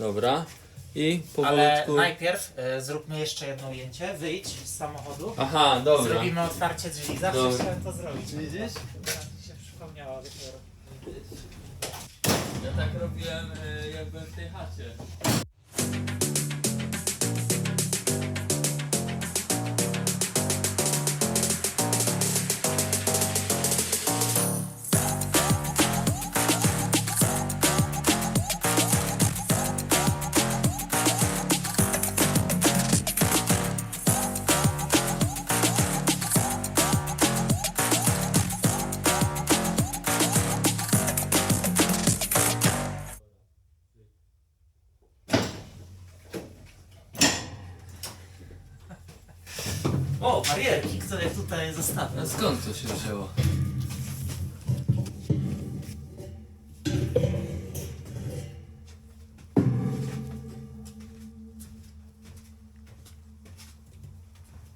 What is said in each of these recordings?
Dobra. I powolutku... Ale najpierw zróbmy jeszcze jedno ujęcie. Wyjdź z samochodu. Aha, dobra. Zrobimy otwarcie drzwi. Zawsze Dobra. chciałem to zrobić. Widzisz? Mi się przypomniało dopiero. Ja tak robiłem jak byłem w tej chacie. O, barierki, które tutaj zostawię. A skąd to się wzięło?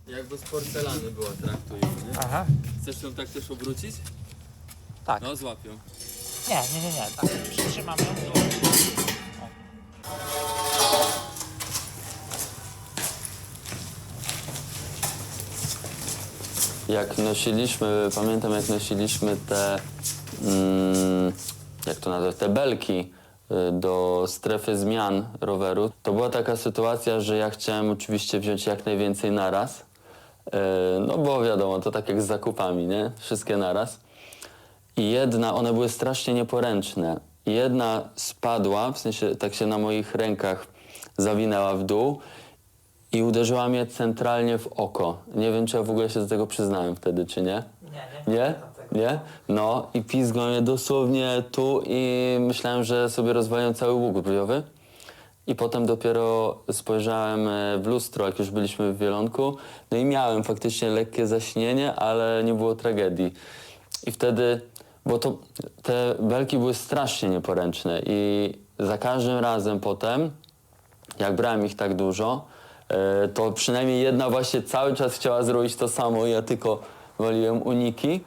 Jakby z porcelany była, traktuj, nie? Aha. Chcesz ją tak też obrócić? Tak. No, złapią. Nie. Tak, przytrzymam ją. Jak nosiliśmy, pamiętam jak nosiliśmy te, jak to nazwać, te belki do strefy zmian roweru, to była taka sytuacja, że ja chciałem oczywiście wziąć jak najwięcej naraz, no bo wiadomo, to tak jak z zakupami, nie? Wszystkie naraz. I jedna, one były strasznie nieporęczne. Jedna spadła, w sensie tak się na moich rękach zawinęła w dół i uderzyła mnie centralnie w oko. Nie wiem, czy ja w ogóle się do tego przyznałem wtedy, czy nie. Nie? Nie? No i pizgło mnie dosłownie tu i myślałem, że sobie rozwaliłem cały łuk brwiowy. I potem dopiero spojrzałem w lustro, jak już byliśmy w Wielonku. No i miałem faktycznie lekkie zaśnienie, ale nie było tragedii. I wtedy, bo to te belki były strasznie nieporęczne i za każdym razem potem, jak brałem ich tak dużo, to przynajmniej jedna właśnie cały czas chciała zrobić to samo i ja tylko waliłem uniki,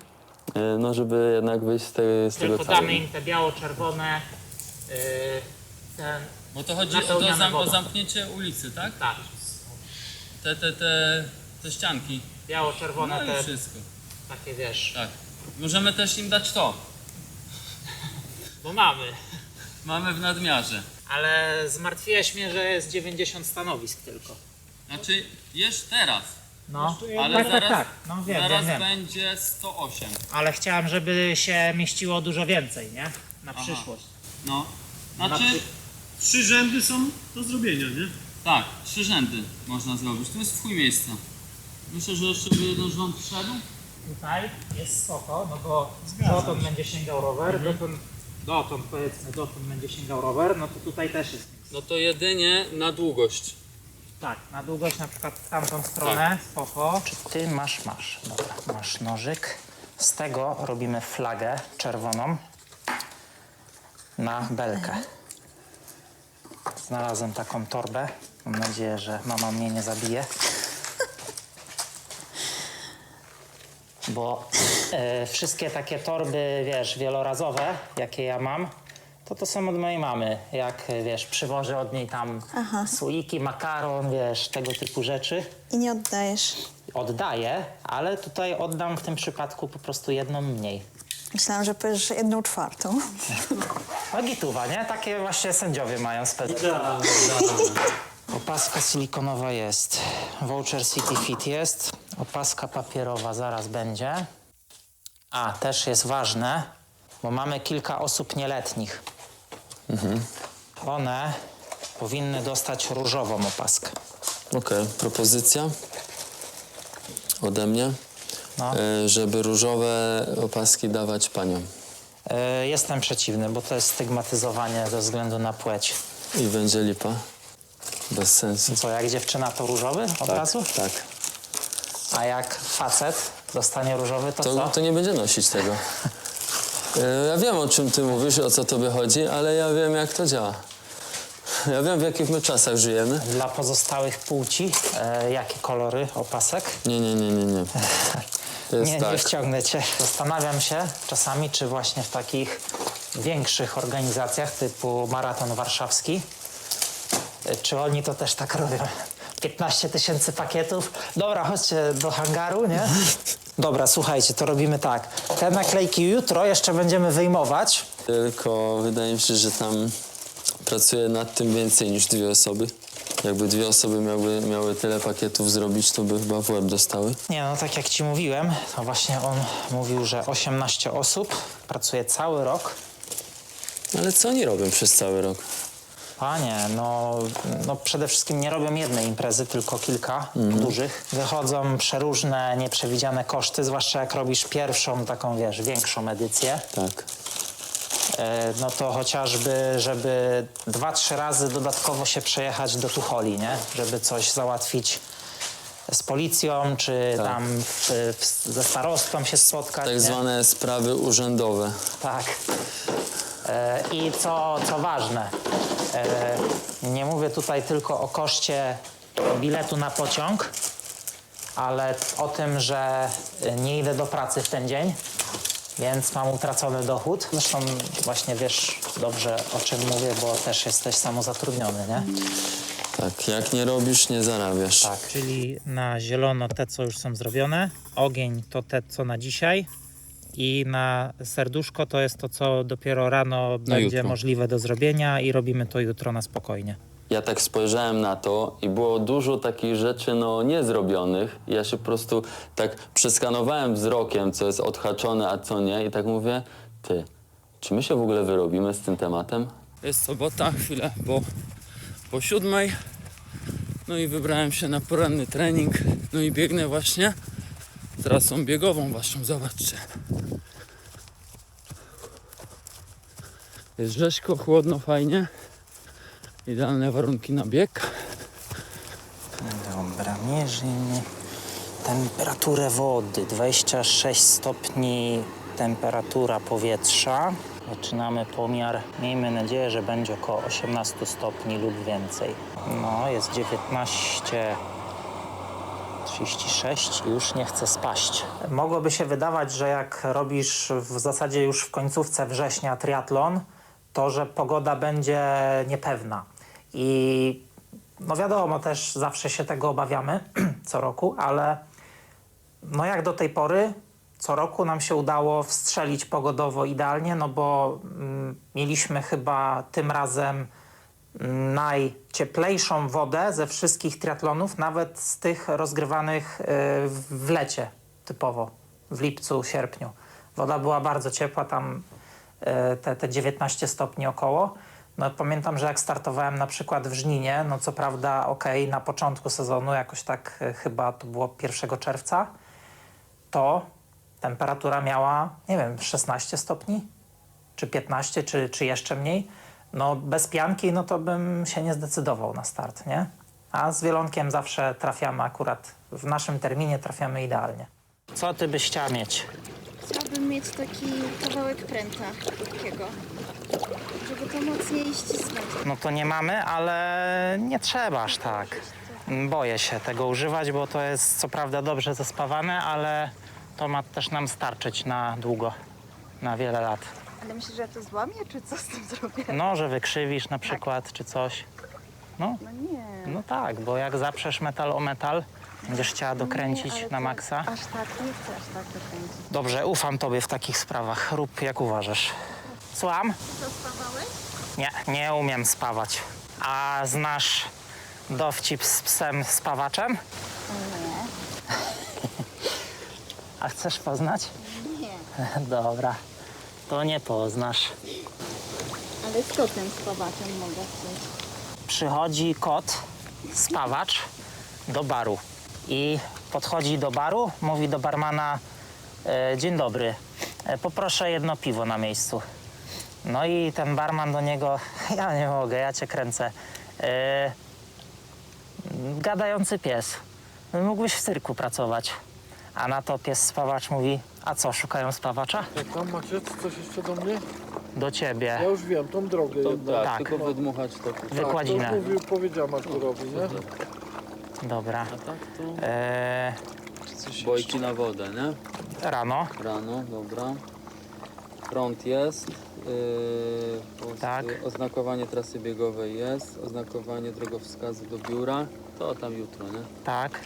no żeby jednak wyjść z tego Tylko całego. damy im te biało-czerwone, ten... Bo to chodzi Napełniane o wodą. zamknięcie ulicy, tak? Tak, Te ścianki. biało-czerwone No i te wszystko. takie, wiesz, Tak. Możemy też im dać to. bo mamy. Mamy w nadmiarze. Ale zmartwiłeś mnie, że jest 90 stanowisk tylko. Znaczy, jesz teraz, No, ale zaraz, No zaraz wiem. będzie 108. Ale chciałem, żeby się mieściło dużo więcej, nie? Na przyszłość. No. Na Znaczy, przy- 3 rzędy są do zrobienia, nie? tak, 3 rzędy można zrobić. Tu jest w chuj miejsca. Myślę, że jeszcze by jeden rząd wszedł. Tutaj jest spoko, no bo dotąd będzie sięgał rower, dotąd będzie sięgał rower, no to tutaj też jest miejsce. No to jedynie na długość. Tak, na długość na przykład w tamtą stronę, spoko. Czy ty masz? Dobra, masz nożyk. Z tego robimy flagę czerwoną na belkę. Znalazłem taką torbę. Mam nadzieję, że mama mnie nie zabije. Bo wszystkie takie torby, wiesz, wielorazowe, jakie ja mam, to są od mojej mamy. Jak, wiesz, przywożę od niej tam słoiki, makaron, wiesz, tego typu rzeczy. I nie oddajesz. Oddaję, ale tutaj oddam w tym przypadku po prostu jedną mniej. Myślałam, że powiesz, że 1/4. No gituwa, nie? Takie właśnie sędziowie mają specjalnie. Opaska silikonowa jest. Voucher City Fit jest. Opaska papierowa zaraz będzie. A, też jest ważne, bo mamy kilka osób nieletnich. One powinny dostać różową opaskę. Okej, propozycja ode mnie, No. żeby różowe opaski dawać paniom. Jestem przeciwny, bo to jest stygmatyzowanie ze względu na płeć. I będzie lipa. Bez sensu. Co, jak dziewczyna to różowy od razu? Tak. A jak facet dostanie różowy, to co? To nie będzie nosić tego. Ja wiem, o czym ty mówisz, o co tobie chodzi, ale ja wiem, jak to działa. Ja wiem, w jakich my czasach żyjemy. Dla pozostałych płci, jakie kolory opasek? Nie. To jest Nie, tak. nie wciągnę cię. Zastanawiam się czasami, czy właśnie w takich większych organizacjach typu Maraton Warszawski Czy oni to też tak robią? 15 000 pakietów. Dobra, chodźcie do hangaru, nie? Dobra, słuchajcie, to robimy tak. Te naklejki jutro jeszcze będziemy wyjmować. Tylko wydaje mi się, że tam pracuje nad tym więcej niż 2 osoby. Jakby 2 osoby miały tyle pakietów zrobić, to by chyba w łeb dostały. Nie, no tak jak ci mówiłem, to właśnie on mówił, że 18 osób pracuje cały rok. Ale co oni robią przez cały rok? Panie, no przede wszystkim nie robią jednej imprezy, tylko kilka dużych. Wychodzą przeróżne, nieprzewidziane koszty, zwłaszcza jak robisz pierwszą taką, wiesz, większą edycję. Tak. No to chociażby, żeby 2-3 razy dodatkowo się przejechać do Tucholi, nie? Żeby coś załatwić z policją, czy Tak. tam ze starostwą się spotkać. Tak nie? zwane sprawy urzędowe. Tak. I co ważne, nie mówię tutaj tylko o koszcie biletu na pociąg, ale o tym, że nie idę do pracy w ten dzień, więc mam utracony dochód. Zresztą właśnie wiesz dobrze, o czym mówię, bo też jesteś samozatrudniony, nie? Tak, jak nie robisz, nie zarabiasz. Tak. Czyli na zielono te, co już są zrobione, ogień to te, co na dzisiaj i na serduszko to jest to, co dopiero rano będzie jutro. możliwe do zrobienia i robimy to jutro na spokojnie. Ja tak spojrzałem na to i było dużo takich rzeczy niezrobionych. Ja się po prostu tak przeskanowałem wzrokiem, co jest odhaczone, a co nie. I tak mówię, ty, czy my się w ogóle wyrobimy z tym tematem? Jest sobota, chwilę po 7. No i wybrałem się na poranny trening. No i biegnę właśnie trasą biegową waszą, zobaczcie. Jest rzeźko, chłodno, fajnie. Idealne warunki na bieg. Dobra, mierzymy temperaturę wody, 26 stopni temperatura powietrza. Zaczynamy pomiar, miejmy nadzieję, że będzie około 18 stopni lub więcej. No, jest 19:36 i już nie chce spaść. Mogłoby się wydawać, że jak robisz w zasadzie już w końcówce września triatlon, to że pogoda będzie niepewna. I no wiadomo, też zawsze się tego obawiamy co roku, ale no jak do tej pory co roku nam się udało wstrzelić pogodowo idealnie, no bo mieliśmy chyba tym razem najcieplejszą wodę ze wszystkich triatlonów, nawet z tych rozgrywanych w lecie typowo, w lipcu, sierpniu. Woda była bardzo ciepła, tam te 19 stopni około. No pamiętam, że jak startowałem na przykład w Żninie, no co prawda na początku sezonu, jakoś tak chyba to było 1 czerwca, to temperatura miała, nie wiem, 16 stopni, czy 15, czy jeszcze mniej. No bez pianki, no to bym się nie zdecydował na start, nie? A z wielonkiem zawsze trafiamy akurat, w naszym terminie trafiamy idealnie. Co ty byś chciała mieć? Chciałabym mieć taki kawałek pręta krótkiego, żeby to mocniej ścisnąć. No to nie mamy, ale nie trzeba aż tak. Boję się tego używać, bo to jest co prawda dobrze zespawane, ale to ma też nam starczyć na długo, na wiele lat. Ale myślisz, że ja to złamię, czy co z tym zrobię? No, że wykrzywisz na przykład, czy coś. No, No nie. no tak, bo jak zaprzesz metal o metal, będziesz chciała dokręcić Nie, ale na to maksa. Aż tak, nie chcę aż tak dokręcić. Dobrze, ufam tobie w takich sprawach. Rób jak uważasz. Słucham? Co, spawałeś? Nie umiem spawać. A znasz dowcip z psem spawaczem? Nie. A chcesz poznać? Nie. Dobra, to nie poznasz. Ale z kotem spawaczem mogę chcieć. Przychodzi kot, spawacz, do baru. I podchodzi do baru, mówi do barmana: dzień dobry, poproszę jedno piwo na miejscu. No i ten barman do niego: ja nie mogę, ja cię kręcę. Gadający pies, mógłbyś w cyrku pracować. A na to pies spawacz mówi: a co, szukają spawacza? Jak tam macie coś jeszcze do mnie? Do ciebie. Ja już wiem, tą drogę jednak. Tak. tylko wydmuchać to. Wykładzinę. To powiedziałem Arturowi, nie? Dobra. A tak to Bojki na wodę, nie? rano. Rano, dobra. Prąd jest. Tak. Oznakowanie trasy biegowej jest, oznakowanie drogowskazu do biura, to tam jutro, nie? Tak.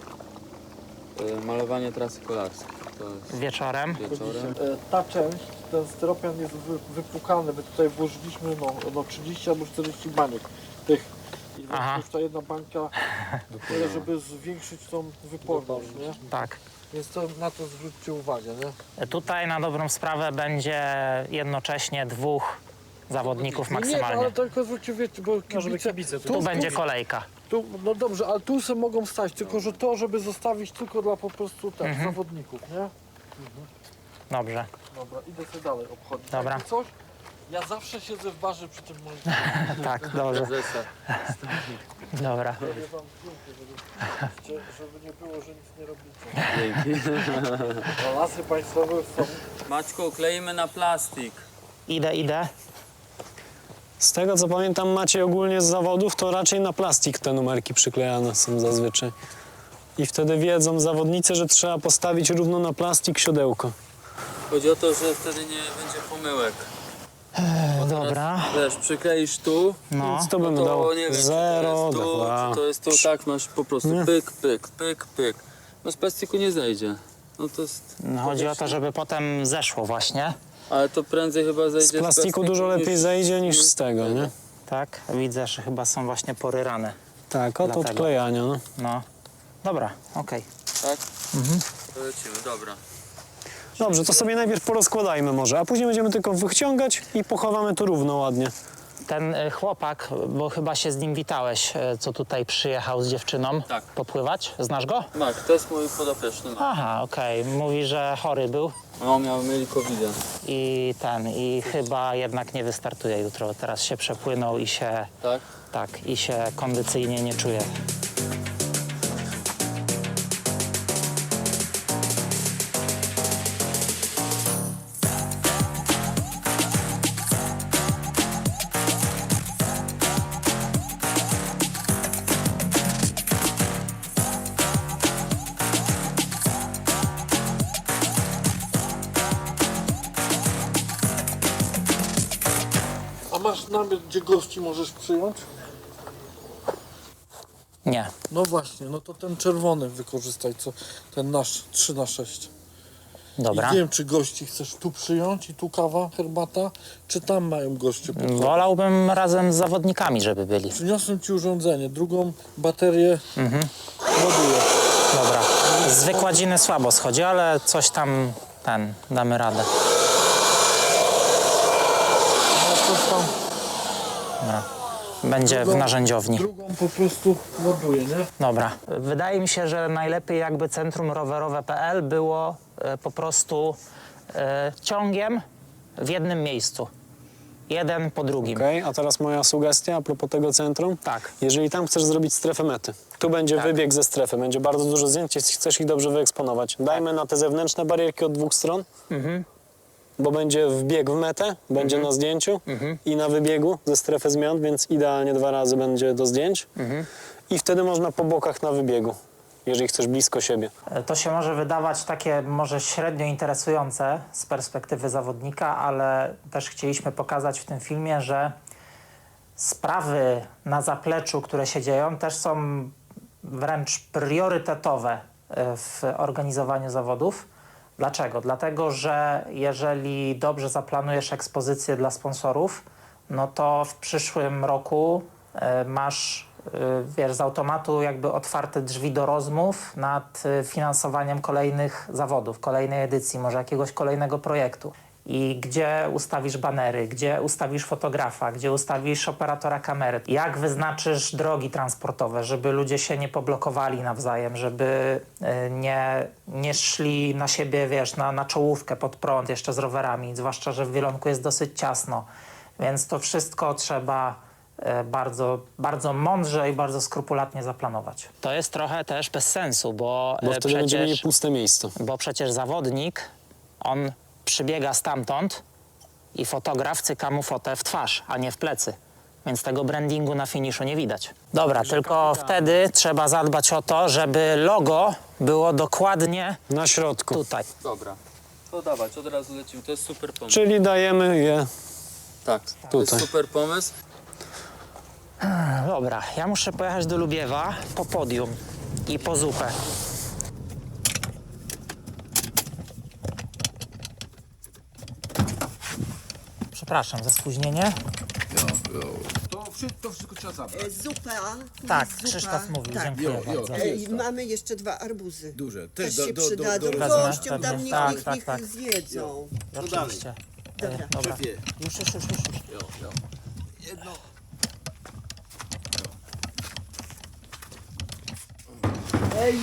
Malowanie trasy kolarskiej, to jest Wieczorem. wieczorem. Ta część, ten styropian jest wypłukany. My tutaj włożyliśmy no 30 albo 40 baniek tych. I Aha. już ta jedna bańka, tyle, żeby zwiększyć tą wyporność, nie? Tak. Więc to, na to zwróćcie uwagę, nie? Tutaj na dobrą sprawę będzie jednocześnie 2 zawodników Nie, maksymalnie. ale tylko zwróćcie uwagę, bo kibice, Tu będzie kolejka. Tu, no dobrze, ale tu se mogą stać, tylko że to, żeby zostawić tylko dla po prostu zawodników, nie? Dobrze. Dobra, idę sobie dalej obchodzić. Dobra. Jakby coś, ja zawsze siedzę w barze przy tym moim Tak, dobrze. Prezesa. Dobra. robię wam zdjęcie, żeby nie było, że nic nie robicie. Dzięki. No, lasy państwowe są. Maćku, kleimy na plastik. Idę. Z tego co pamiętam, macie ogólnie z zawodów, to raczej na plastik te numerki przyklejane są zazwyczaj. I wtedy wiedzą zawodnicy, że trzeba postawić równo na plastik siodełko. Chodzi o to, że wtedy nie będzie pomyłek. Dobra. Wiesz, przykleisz tu, No. Co to bym to dał? nie wiem, czy 0, to jest tu, 2. czy to jest tu, tak masz po prostu pyk, pyk, pyk, pyk. No z plastiku nie zejdzie. No to jest... Chodzi o to, żeby potem zeszło właśnie. Ale to prędzej chyba zejdzie Z plastiku dużo lepiej zejdzie niż z tego, nie? Tak, widzę, że chyba są właśnie poryrane. Tak, od Dlatego. odklejania, no. No. Dobra, okej. Tak? To lecimy, dobra. Dobrze, to sobie najpierw porozkładajmy może, a później będziemy tylko wyciągać i pochowamy tu równo ładnie. Ten chłopak, bo chyba się z nim witałeś, co tutaj przyjechał z dziewczyną Tak. popływać. Znasz go? Mak, to jest mój podopieczny Mak. Aha, okej. Mówi, że chory był No, mieli COVID-a. i chyba jednak nie wystartuje jutro. Teraz się przepłynął i się, Tak? tak, i się kondycyjnie nie czuje. A masz namiar, gdzie gości możesz przyjąć? Nie. No właśnie, no to ten czerwony wykorzystaj, co ten nasz 3x6. Dobra. I nie wiem, czy gości chcesz tu przyjąć i tu kawa, herbata, czy tam mają goście. Wolałbym razem z zawodnikami, żeby byli. Przyniosłem ci urządzenie, drugą baterię ładuję. Dobra. Z wykładziny słabo schodzi, ale coś tam damy radę. No coś tam, Dobra. Będzie w narzędziowni. drugą po prostu ładuję, nie? Dobra. Wydaje mi się, że najlepiej jakby centrum rowerowe.pl było po prostu ciągiem w jednym miejscu. Jeden po drugim. Okej, a teraz moja sugestia a propos tego centrum. Tak. Jeżeli tam chcesz zrobić strefę mety, tu będzie wybieg ze strefy, będzie bardzo dużo zdjęć, jeśli chcesz ich dobrze wyeksponować. Dajmy na te zewnętrzne barierki od 2 stron, bo będzie wbieg w metę, będzie na zdjęciu i na wybiegu ze strefy zmian, więc idealnie 2 razy będzie do zdjęć. I wtedy można po bokach na wybiegu, jeżeli chcesz blisko siebie. To się może wydawać takie może średnio interesujące z perspektywy zawodnika, ale też chcieliśmy pokazać w tym filmie, że sprawy na zapleczu, które się dzieją, też są wręcz priorytetowe w organizowaniu zawodów. Dlaczego? Dlatego, że jeżeli dobrze zaplanujesz ekspozycję dla sponsorów, no to w przyszłym roku masz, wiesz, z automatu jakby otwarte drzwi do rozmów nad finansowaniem kolejnych zawodów, kolejnej edycji, może jakiegoś kolejnego projektu. I gdzie ustawisz banery, gdzie ustawisz fotografa, gdzie ustawisz operatora kamery, jak wyznaczysz drogi transportowe, żeby ludzie się nie poblokowali nawzajem, żeby nie szli na siebie, wiesz, na czołówkę pod prąd jeszcze z rowerami, zwłaszcza, że w Wielonku jest dosyć ciasno. Więc to wszystko trzeba bardzo, bardzo mądrze i bardzo skrupulatnie zaplanować. To jest trochę też bez sensu, bo wtedy będziemy mieli puste miejsce. bo przecież zawodnik, on przybiega stamtąd i fotograf cyka mu fotę w twarz, a nie w plecy. Więc tego brandingu na finiszu nie widać. Dobra, tylko wtedy trzeba zadbać o to, żeby logo było dokładnie Na środku. tutaj. Dobra. To dawać, od razu lecimy, to jest super pomysł. Czyli dajemy je Tak, to jest Tutaj. super pomysł. Dobra, ja muszę pojechać do Lubiewa po podium i po zupę. Przepraszam za spóźnienie. To wszystko trzeba zabrać. Zupa. Tak, zupa. Krzysztof mówił, Tak. dziękuję bardzo. Mamy jeszcze 2 arbuzy. Duże. Też Też się przydadzą. Wezmę, Gościom pewnie. tam niech, Tak, niech, tak, niech tak. zjedzą. Oczywiście. Dobra. Dobra. Szefie. Już. Jedno.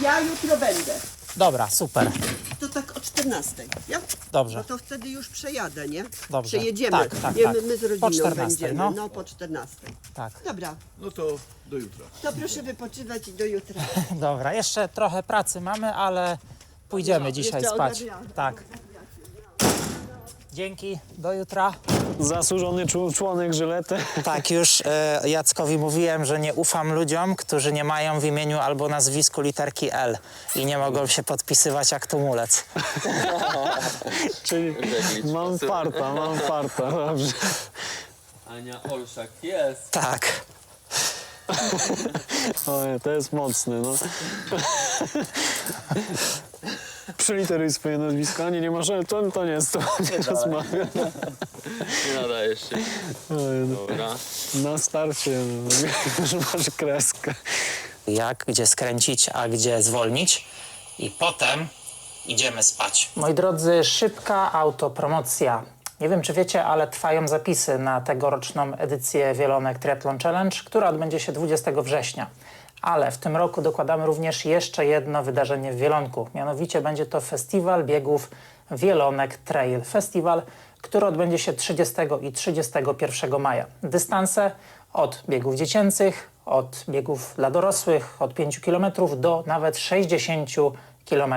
Ja jutro będę. Dobra, super. To tak o 14. Ja? Dobrze. No to wtedy już przejadę, nie? Dobrze. Przejedziemy. Tak, nie, tak. my z Po rodziną 14, będziemy. no. No po 14. Tak. Dobra. No to do jutra. To proszę wypoczywać i do jutra. Dobra, jeszcze trochę pracy mamy, ale pójdziemy dzisiaj jeszcze spać. ogarniamy. Tak. Dzięki, do jutra. Zasłużony członek Żylety. Tak, już Jackowi mówiłem, że nie ufam ludziom, którzy nie mają w imieniu albo nazwisku literki L i nie mogą się podpisywać jak tumulec. Czyli mam farta, dobrze. Ania Olszak jest. Tak. Oj, to jest mocne, no. Przyliteruj swoje nazwisko. Ani nie masz, ale to nie jest to, nie rozmawia. Nie nadajesz się. Oj, no. Dobra. Na starcie no, już masz kreskę. Jak, gdzie skręcić, a gdzie zwolnić. I potem idziemy spać. Moi drodzy, szybka autopromocja. Nie wiem, czy wiecie, ale trwają zapisy na tegoroczną edycję Wielonek Triathlon Challenge, która odbędzie się 20 września. Ale w tym roku dokładamy również jeszcze jedno wydarzenie w Wielonku. Mianowicie będzie to festiwal biegów Wielonek Trail Festival, który odbędzie się 30 i 31 maja. Dystanse od biegów dziecięcych, od biegów dla dorosłych, od 5 km do nawet 60 km.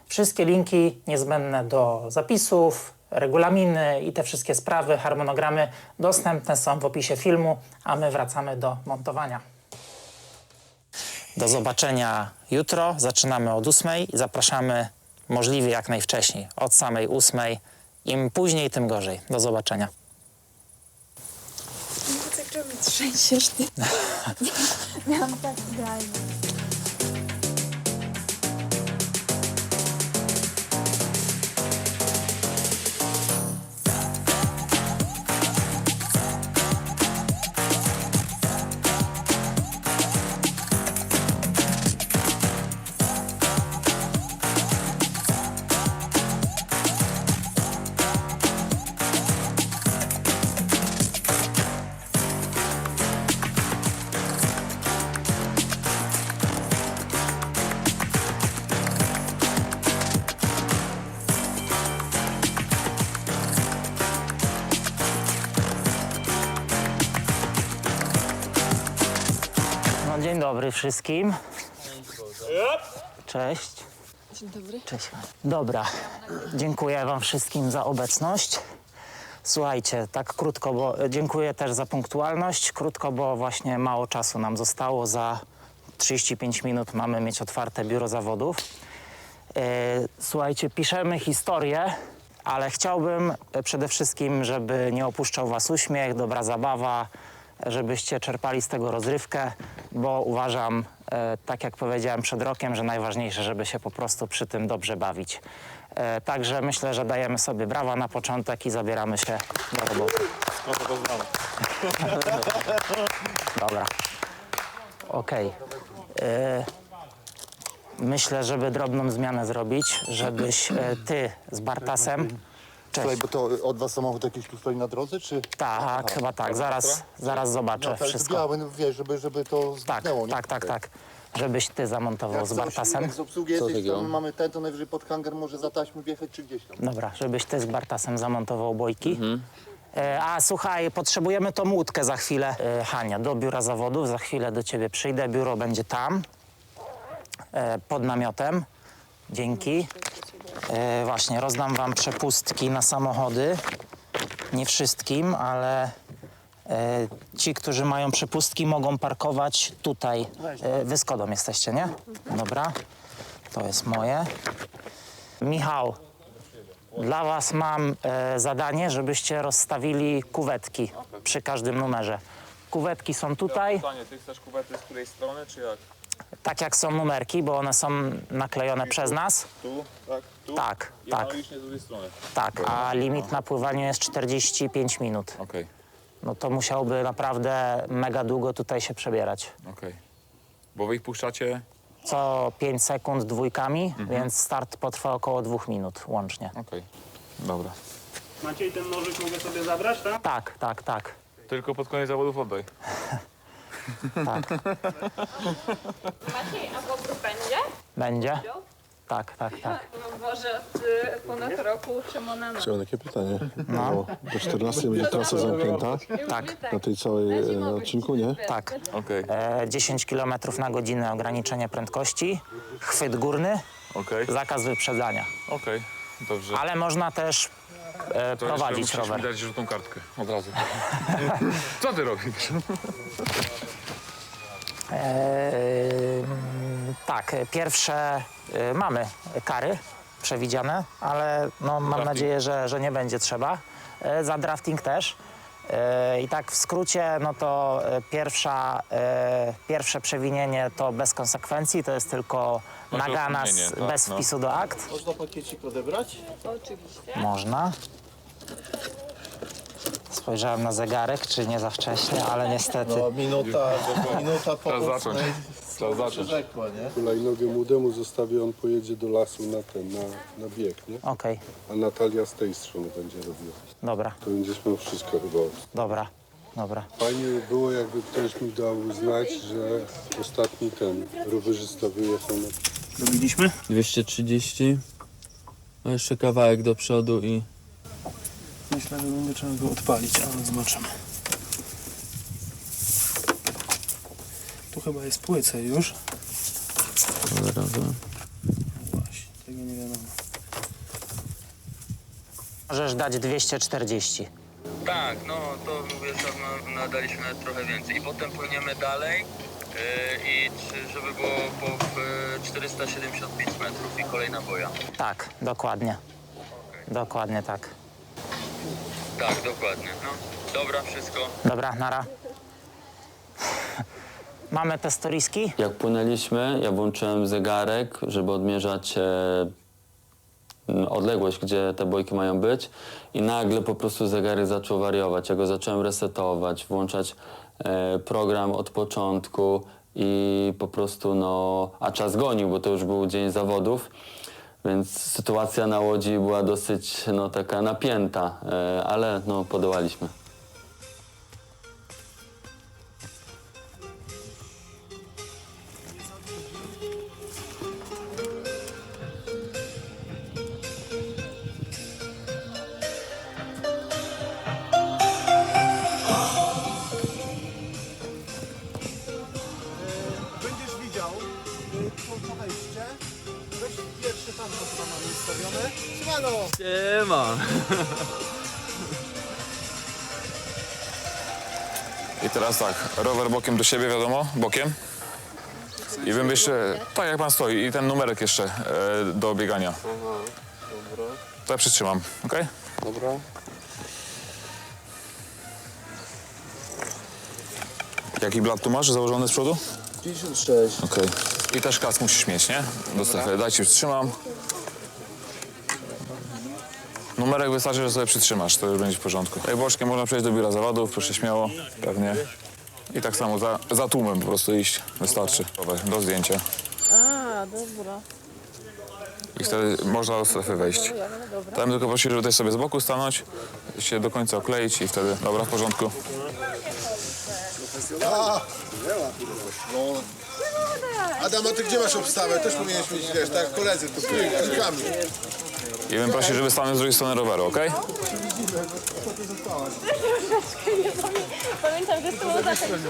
Wszystkie linki niezbędne do zapisów, regulaminy i te wszystkie sprawy, harmonogramy dostępne są w opisie filmu, a my wracamy do montowania. Do zobaczenia jutro. Zaczynamy od 8 i zapraszamy możliwie jak najwcześniej, od samej 8. Im później, tym gorzej. Do zobaczenia. Tak robić, trzęsiesz ty. Miałam tak idealnie. No, dzień dobry wszystkim. Cześć. Dzień dobry. Cześć. Dobra, dziękuję wam wszystkim za obecność. Słuchajcie, tak krótko, bo dziękuję też za punktualność. Krótko, bo właśnie mało czasu nam zostało. Za 35 minut mamy mieć otwarte biuro zawodów. Słuchajcie, piszemy historię, ale chciałbym przede wszystkim, żeby nie opuszczał was uśmiech, dobra zabawa, żebyście czerpali z tego rozrywkę, bo uważam, tak jak powiedziałem przed rokiem, że najważniejsze, żeby się po prostu przy tym dobrze bawić. Także myślę, że dajemy sobie brawa na początek i zabieramy się do roboty. Dobra. Okej. Myślę, żeby drobną zmianę zrobić, żebyś ty z Bartasem... Cześć. Słuchaj, bo to od was samochód jakiś tu stoi na drodze, czy? Tak, chyba tak. Zaraz zobaczę No, ale wszystko. białe, no, wiesz, żeby to Tak, zniknęło, nie? tak. Żebyś ty zamontował z Bartasem. Jak z obsługi jesteś, to mamy ten, to najwyżej pod hangar może za taśmę wjechać, czy gdzieś tam. Dobra, żebyś ty z Bartasem zamontował bojki. A słuchaj, potrzebujemy tą łódkę za chwilę. Hania, do biura zawodów, za chwilę do ciebie przyjdę. Biuro będzie tam, pod namiotem. Dzięki. Właśnie, rozdam wam przepustki na samochody. Nie wszystkim, ale ci, którzy mają przepustki, mogą parkować tutaj. Wy z Kodą jesteście, nie? Dobra, to jest moje. Michał, Dla was mam zadanie, żebyście rozstawili kuwetki przy każdym numerze. Kuwetki są tutaj, Ty chcesz kuwety z której strony, czy jak? tak jak są numerki, bo one są naklejone przez nas. Tu, tak? Tu? Tak, I tak, analogicznie z drugiej strony. tak. A limit na pływaniu jest 45 minut. Okej, No to musiałby naprawdę mega długo tutaj się przebierać. okej. Bo wy ich puszczacie? Co 5 sekund dwójkami, więc start potrwa około 2 minut łącznie. Okej, dobra. Maciej, ten nożyk mogę sobie zabrać, tak? Tak, tak, tak. Tylko pod koniec zawodów oddaj. Tak. Maciej, a Bobru będzie? Będzie? Tak, tak, tak. No może od ponad roku Szymona na... Chciałem takie pytanie. No. Do 14 będzie trasa zamknięta Tak, na tej całej odcinku, nie? tak. Okej, 10 km na godzinę ograniczenie prędkości, chwyt górny, okej, zakaz wyprzedzania. okej. Dobrze. Ale można też To prowadzić jeszcze musisz rower. mi dać żółtą kartkę od razu. Co ty robisz? Tak, pierwsze mamy kary przewidziane, ale no, mam nadzieję, że nie będzie trzeba. Za drafting też. I tak w skrócie, no to pierwsze przewinienie to bez konsekwencji, to jest tylko nagana opóźnienie, tak, bez no. wpisu do akt. Można pakiecik odebrać? Można. Spojrzałem na zegarek, czy nie za wcześnie, ale niestety. No, minuta po Trzeba zacząć. Trzeba zacząć. rzekła, nie? Hulajnogę młodemu zostawię, on pojedzie do lasu na bieg, nie? Okej, A Natalia z tej strony będzie robiła. dobra, To będziesz miał wszystko chyba. dobra, dobra. Fajnie by było, jakby ktoś mi dał znać, że ostatni ten rowerzysta wyjechał na... Robiliśmy? 230. A jeszcze kawałek do przodu i... Myślę, że będzie trzeba go odpalić, ale zobaczymy. Tu chyba jest płyce już. Właśnie, tego nie wiadomo. Możesz dać 240. Tak, no to mówię, że nadaliśmy trochę więcej. I potem płyniemy dalej żeby było po 475 metrów i kolejna boja. Tak, dokładnie. Dokładnie tak. Tak, dokładnie. No, dobra, wszystko. Dobra, nara. Mamy te storiski. Jak płynęliśmy, ja włączyłem zegarek, żeby odmierzać odległość, gdzie te bojki mają być i nagle po prostu zegarek zaczął wariować. Ja go zacząłem resetować, włączać program od początku i po prostu a czas gonił, bo to już był dzień zawodów, więc sytuacja na łodzi była dosyć taka napięta, ale podołaliśmy. Będziesz widział, to wejście. Weź pierwszy tam, co mamy ustawione. Siemano! Siema! I teraz tak, rower bokiem do siebie, wiadomo, bokiem. I bym jeszcze, tak jak pan stoi, i ten numerek jeszcze do biegania. Aha, dobra. To ja przytrzymam, okej? Dobra. Jaki blat tu masz założony z przodu? 56. Okej. I też kask musisz mieć, nie? Do strefy. Dajcie, przytrzymam. Numerek wystarczy, że sobie przytrzymasz, to już będzie w porządku. Jak boczkiem można przejść do biura zawodów, proszę śmiało, pewnie. I tak samo za tłumem po prostu iść, wystarczy. Do zdjęcia. A, dobra. I wtedy można do strefy wejść. Tam tylko prosić, żeby też sobie z boku stanąć, się do końca okleić i wtedy, dobra, w porządku. Adam, a ty gdzie masz obstawę? Też powinieneś mieć, wiesz, tak jak koledzy, tu klikami. I bym prosił, żeby stanąć z drugiej strony roweru, okej? Pamiętam, że z tobą zaczęliśmy.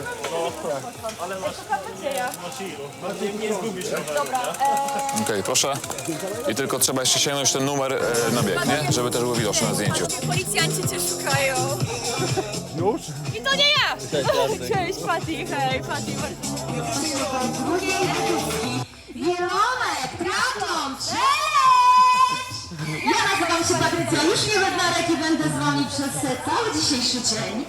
Ale masz Maciej, nie zgubisz Dobra, Okej, proszę. I tylko trzeba jeszcze sięgnąć ten numer na bieg, nie? Żeby też było widoczne na zdjęciu. policjanci cię szukają. Już? I to nie ja! Cześć, Pati, hej, Pati. Wielometrawną challenge! Ja nazywam się Patrycja Juszkiewicz-Narek i będę z Wami przez cały dzisiejszy dzień.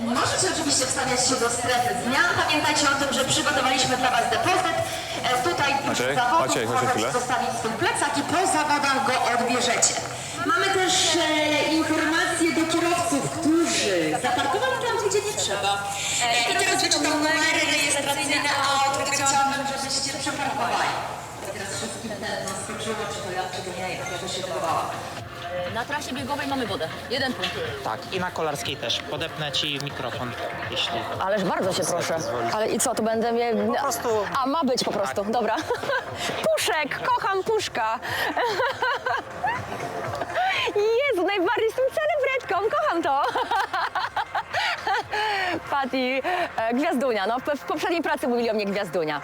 Możecie oczywiście wstawiać się do strefy zmian. Pamiętajcie o tym, że przygotowaliśmy dla Was depozyt. Tutaj zawodów możecie zostawić swój plecak i po zawodach go odbierzecie. Mamy też informacje do kierowców, którzy zaparkowali tam, gdzie nie trzeba. I teraz wyczytam numery rejestracyjne aut, które chciałabym, żebyście przeparkowali. Teraz wszystkim skoczyło, czy to ja, czy to nie, jak ja to się dawałam. Na trasie biegowej mamy wodę. 1 punkt. Tak, i na kolarskiej też. Podepnę ci mikrofon, jeśli... Ależ bardzo się proszę. Ale i co, tu będę mnie... Po prostu... A, ma być po prostu, dobra. Puszek, kocham Puszka. Jezu, najbardziej jestem celebrytką, kocham to. Patty, Gwiazdunia, no w poprzedniej pracy mówili o mnie Gwiazdunia.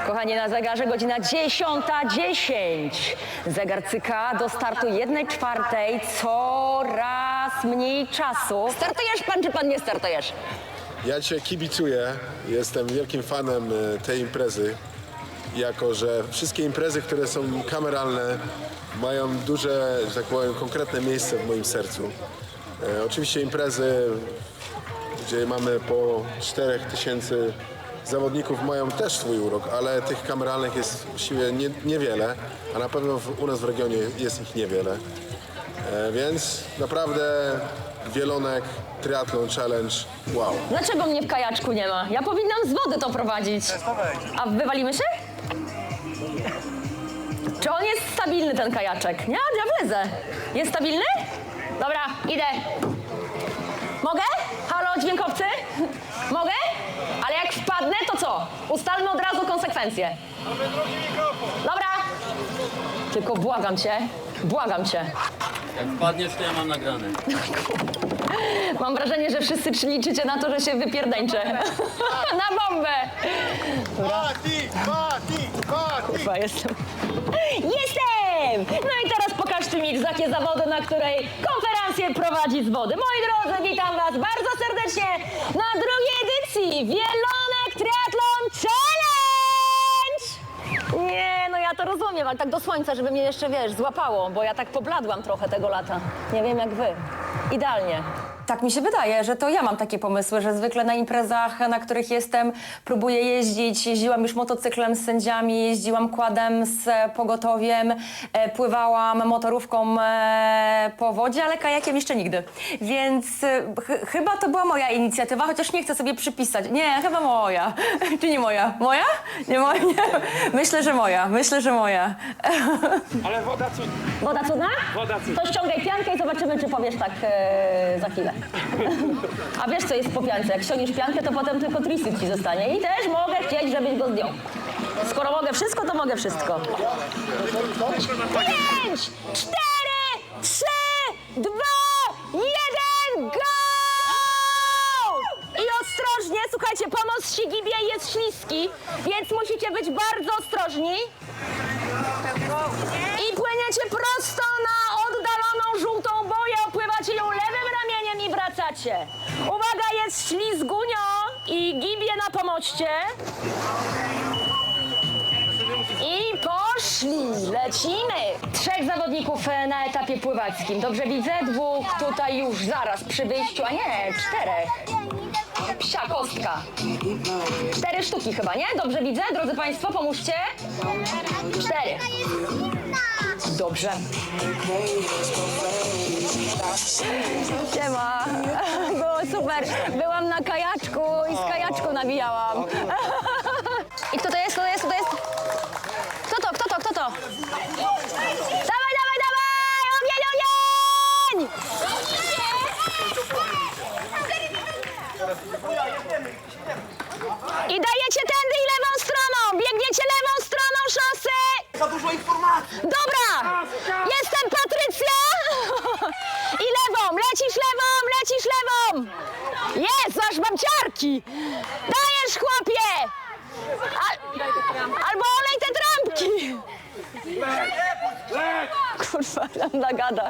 Kochani, na zegarze godzina 10:10. Zegar cyka do startu 1/4, coraz mniej czasu. Startujesz pan, czy pan nie startujesz? Ja Cię kibicuję, jestem wielkim fanem tej imprezy, jako że wszystkie imprezy, które są kameralne, mają duże, że tak powiem, konkretne miejsce w moim sercu. Oczywiście imprezy, gdzie mamy po 4000 zawodników, mają też swój urok, ale tych kameralnych jest właściwie niewiele, a na pewno u nas w regionie jest ich niewiele. Więc naprawdę Wielonek, Triathlon Challenge, wow. Dlaczego mnie w kajaczku nie ma? Ja powinnam z wody to prowadzić. A wywalimy się? Czy on jest stabilny, ten kajaczek? Nie, ja wlezę. Jest stabilny? Dobra, idę. Mogę? Halo, dźwiękowcy? Mogę? Ale jak wpadnę, to co? Ustalmy od razu konsekwencje. Dobra. Tylko błagam cię. Błagam cię. Jak wpadniesz, to ja mam nagrane. Mam wrażenie, że wszyscy liczycie na to, że się wypierdańczę. Na bombę! Kurwa, jestem. Jestem! No i teraz pokażcie mi takie zawody, na której konferencję prowadzi z wody. Moi drodzy, witam Was bardzo serdecznie na drugiej edycji Wielonek Triathlon Challenge! Nie, no ja to rozumiem, ale tak do słońca, żeby mnie jeszcze, wiesz, złapało, bo ja tak pobladłam trochę tego lata. Nie wiem jak Wy. Idealnie. Tak mi się wydaje, że to ja mam takie pomysły, że zwykle na imprezach, na których jestem, próbuję jeździć. Jeździłam już motocyklem z sędziami, jeździłam quadem z pogotowiem, pływałam motorówką po wodzie, ale kajakiem jeszcze nigdy. Więc chyba to była moja inicjatywa, chociaż nie chcę sobie przypisać. Nie, chyba moja. Czy nie moja? Moja? Nie moja? Nie. Myślę, że moja. Myślę, że moja. Ale woda cudna. Woda cudna? Woda cudna. To ściągaj piankę i zobaczymy, czy powiesz tak za chwilę. A wiesz, co jest po piance? Jak ściągniesz piankę, to potem tylko twisted ci zostanie. I też mogę chcieć, żebyś go zdjął. Skoro mogę wszystko, to mogę wszystko. 5, 4, 3, 2, 1, go! I ostrożnie, słuchajcie, pomost się gibie i jest śliski, więc musicie być bardzo ostrożni. I płyniecie prosto na oddaloną żółtą boję, opływacie ją lewym ramieniem i wracacie. Uwaga, jest ślizgunio i gibie na pomoście. I poszli, lecimy. 3 zawodników na etapie pływackim. Dobrze widzę, 2 tutaj już zaraz przy wyjściu, a nie, 4. Psia kostka. 4 sztuki chyba, nie? Dobrze widzę, drodzy Państwo, pomóżcie. 4. Dobrze. Siema. Było super. Byłam na kajaczku i z kajaczku nawijałam. I kto to jest? Kto to jest? Kto to jest? Kto to? Kto to? Kto to? Dawaj, dawaj, dawaj! Ogień, ogień! I dajecie tędy i lewą stroną! Biegniecie lewą stroną szosy! Za dużo informacji! Dobra! Jestem Patrycja! I lewą! Lecisz lewą! Lecisz lewą! Jest! Aż mam ciarki! Dajesz, chłopie! Albo olej te trampki! Kurwa, tam nagada.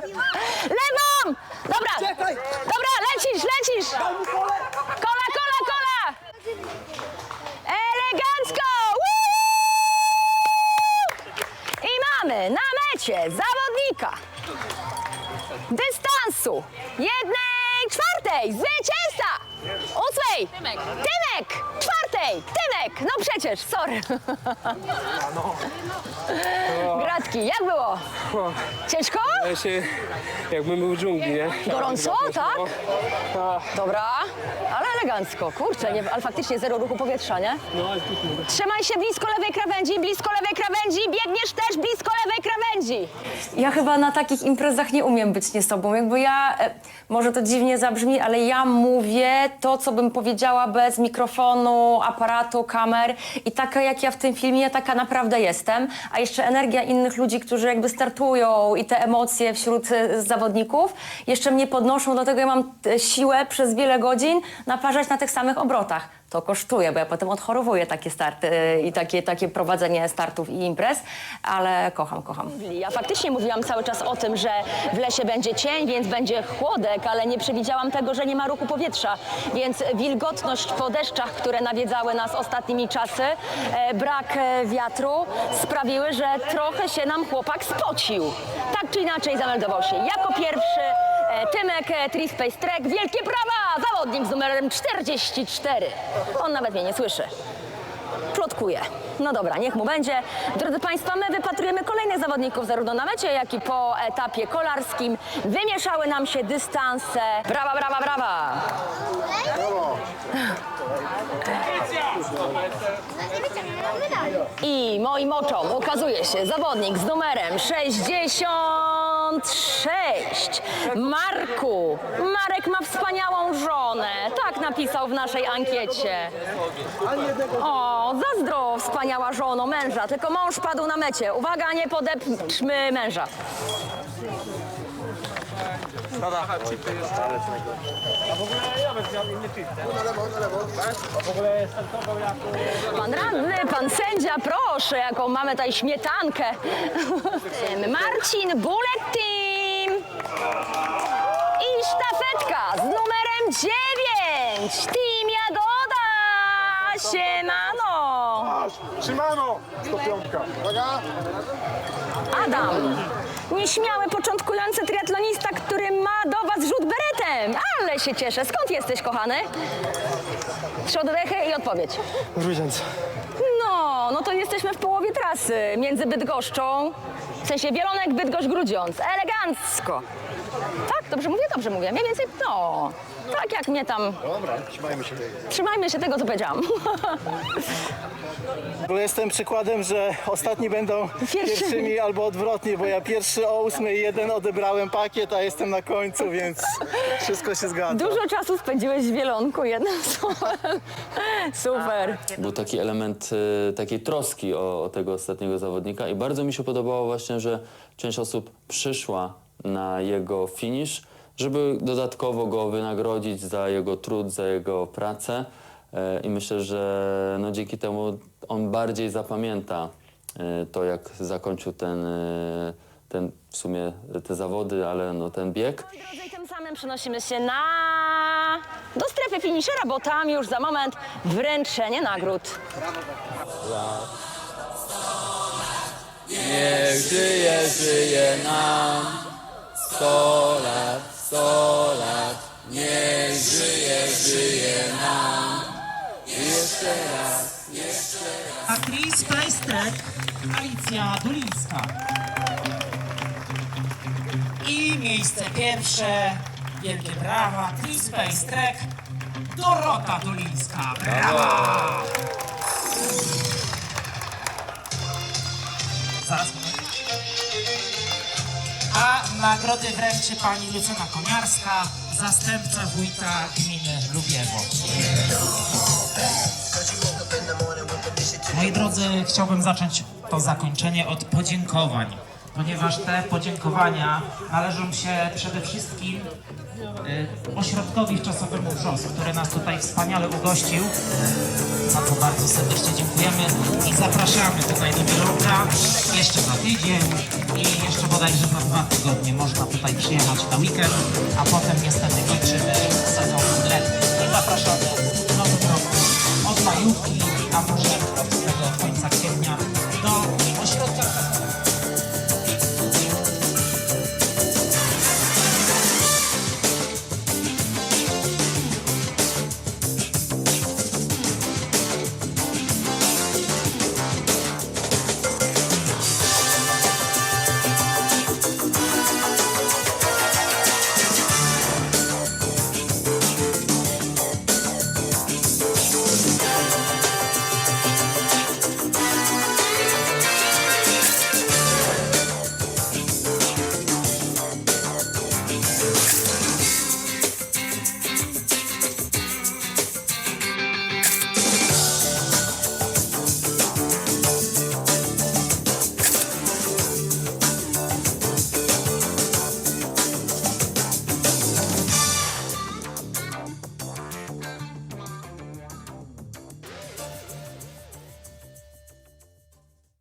Lewą! Dobra! Dobra, lecisz, lecisz! Kola, kola, kola! Elegancko! Woo! I mamy na mecie macie zawodnika dystansu 1/4, zwycięzca 8. Tymek 4. Tymek, no przecież, sorry. Gratki, jak było? Ciężko? Jakbym był w dżungli, nie? Gorąco, tak? Dobra, ale elegancko. Kurczę, ale faktycznie zero ruchu powietrza, nie? Trzymaj się blisko lewej krawędzi, biegniesz też blisko lewej krawędzi. Ja chyba na takich imprezach nie umiem być nie sobą. Jakby ja, może to dziwnie zabrzmi, ale ja mówię to, co bym powiedziała bez mikrofonu, aparatu, kamer. I taka jak ja w tym filmie, taka naprawdę jestem. A jeszcze energia innych ludzi, którzy jakby startują i te emocje wśród zawodników jeszcze mnie podnoszą, dlatego ja mam siłę przez wiele godzin naparzać na tych samych obrotach. To kosztuje, bo ja potem odchorowuję takie starty i takie prowadzenie startów i imprez, ale kocham. Ja faktycznie mówiłam cały czas o tym, że w lesie będzie cień, więc będzie chłodek, ale nie przewidziałam tego, że nie ma ruchu powietrza, więc wilgotność po deszczach, które nawiedzały nas ostatnimi czasy, brak wiatru sprawiły, że trochę się nam chłopak spocił. Tak czy inaczej zameldował się jako pierwszy Tymek Tri-Space Trek. Wielkie brawa! Zawodnik z numerem 44. On nawet mnie nie słyszy. Plotkuje. No dobra, niech mu będzie. Drodzy Państwo, my wypatrujemy kolejnych zawodników zarówno na mecie, jak i po etapie kolarskim. Wymieszały nam się dystanse. Brawa, brawa, brawa! I moim oczom ukazuje się zawodnik z numerem 66. Marku. Marek ma wspaniałą żonę. Tak napisał w naszej ankiecie. O, zazdro, wspaniała żono męża. Tylko mąż padł na mecie. Uwaga, nie podepczmy męża. Pan radny, pan sędzia, proszę, jaką mamy tutaj śmietankę. Marcin, Bullet Team. I sztafetka z numerem 9. Team Jagoda. Siemano. Siemano. 105. Uwaga. Adam. Nieśmiały, początkujący triatlonista, który ma do was rzut beretem. Ale się cieszę. Skąd jesteś, kochany? 3 oddechy i odpowiedź. Grudziąc. No to jesteśmy w połowie trasy między Bydgoszczą, w sensie Wielonek, Bydgoszcz, Grudziądz. Elegancko. Tak, dobrze mówię. Mniej więcej, tak jak mnie tam... Dobra, trzymajmy się tego. Trzymajmy się tego, co powiedziałam. W ogóle jestem przykładem, że ostatni będą pierwszymi albo odwrotnie, bo ja pierwszy o 8:01 odebrałem pakiet, a jestem na końcu, więc wszystko się zgadza. Dużo czasu spędziłeś w Wielonku, jednym słowem. Super. Był taki element takiej troski o tego ostatniego zawodnika i bardzo mi się podobało właśnie, że część osób przyszła na jego finish, żeby dodatkowo go wynagrodzić za jego trud, za jego pracę. I myślę, że dzięki temu on bardziej zapamięta to, jak zakończył ten w sumie te zawody, ale ten bieg. Moi drodzy, i tym samym przenosimy się do strefy finishera, bo tam już za moment wręczenie nagród. Niech żyje nam 100 lat, 100 lat. Niech żyje nam. Jeszcze raz. A Tri-Space Trek Alicja Dulińska. I miejsce pierwsze, wielkie brawa, Tri-Space Trek Dorota Dulińska. Brawa! Zaraz. A nagrody wręczy pani Lucyna Koniarska, zastępca wójta gminy Lubiewo. Moi drodzy, chciałbym zacząć to zakończenie od podziękowań, ponieważ te podziękowania należą się przede wszystkim ośrodkowi wczasowemu WRZOS, który nas tutaj wspaniale ugościł, za co bardzo serdecznie dziękujemy i zapraszamy tutaj do Wielonka jeszcze za tydzień i jeszcze bodajże za 2 tygodnie można tutaj przyjechać na weekend, a potem niestety kończymy sezon letni i zapraszamy w nowym roku od majówki, a może od tego